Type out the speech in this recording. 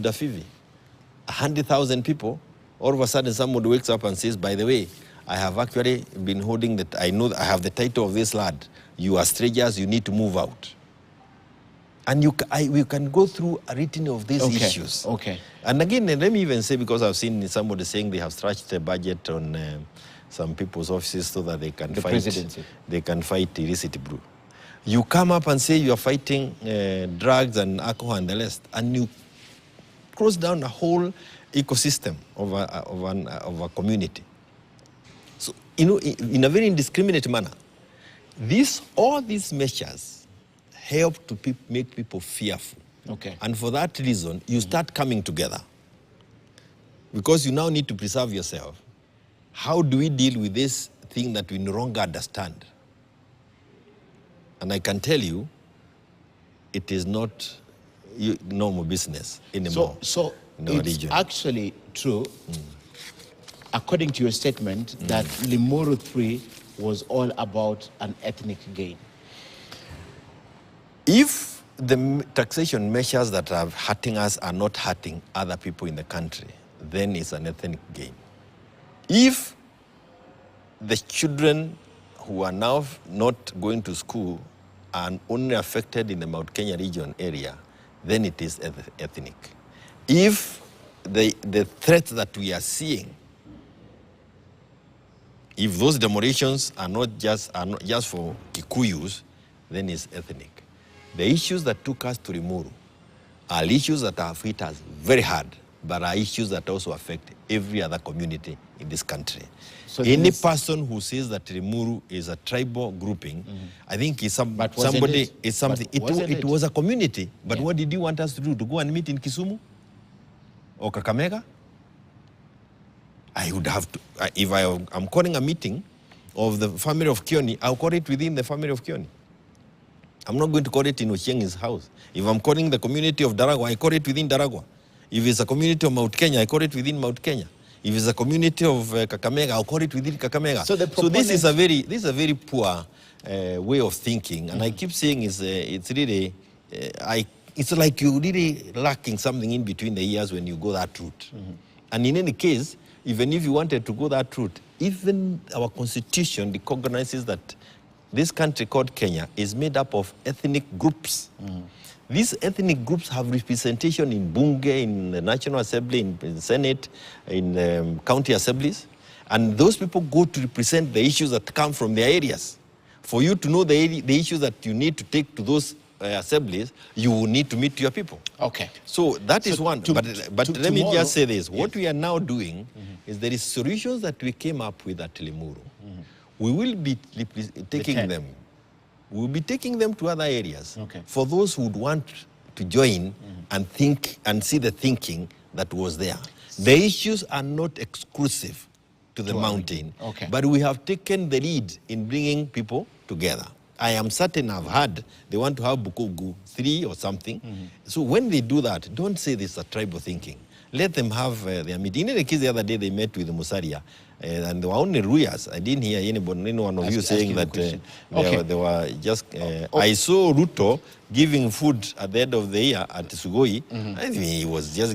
Dafivi, 100,000 people, all of a sudden someone wakes up and says, by the way, I have actually been holding that, I know that I have the title of this land. You are strangers, you need to move out. And we can go through a written of these issues. Okay. And again, let me even say, because I've seen somebody saying they have stretched the budget on some people's offices so that they can fight illicit brew. You come up and say you are fighting drugs and alcohol and the rest, and you close down a whole ecosystem of a community. So, in a very indiscriminate manner, all these measures help to make people fearful. Okay. And for that reason, you start coming together. Because you now need to preserve yourself. How do we deal with this thing that we no longer understand? And I can tell you, it is not normal business anymore. So it's actually true, according to your statement, that Limuru 3 was all about an ethnic gain. If the taxation measures that are hurting us are not hurting other people in the country, then it's an ethnic gain. If the children who are now not going to school are only affected in the Mount Kenya region area, then it is ethnic. If the threats that we are seeing, if those demolitions are not just for Kikuyus, then it's ethnic. The issues that took us to Limuru are issues that have hit us very hard, but are issues that also affect every other community in this country. So any person who says that Limuru is a tribal grouping, I think is somebody. It's something. It was a community, but what did you want us to do? To go and meet in Kisumu or Kakamega? I would have to. If I'm calling a meeting of the family of Kioni, I'll call it within the family of Kioni. I'm not going to call it in Ochieng's house. If I'm calling the community of Daragwa, I call it within Daragwa. If it's a community of Mount Kenya, I call it within Mount Kenya. If it's a community of Kakamega, I'll call it within Kakamega. So this is a very poor way of thinking, and I keep saying it's really it's like you're really lacking something in between the ears when you go that route. And in any case, even if you wanted to go that route, even our constitution recognizes that this country called Kenya is made up of ethnic groups. These ethnic groups have representation in Bunge, in the National Assembly, in Senate, in county assemblies. And those people go to represent the issues that come from their areas. For you to know the issues that you need to take to those assemblies, you will need to meet your people. Okay. So that is one. But let me just say this. What we are now doing is there is solutions that we came up with at Limuru. We will be taking them. We will be taking them to other areas for those who would want to join and think and see the thinking that was there. The issues are not exclusive to the mountain, but we have taken the lead in bringing people together. I am certain I've heard they want to have Bukogu 3 or something. So when they do that, don't say this is a tribal thinking. Let them have their meeting. In the case the other day, they met with Musaria, and they were only Ruyas. I didn't hear any one of you saying that they were just... I saw Ruto giving food at the end of the year at Sugoi. I think he was just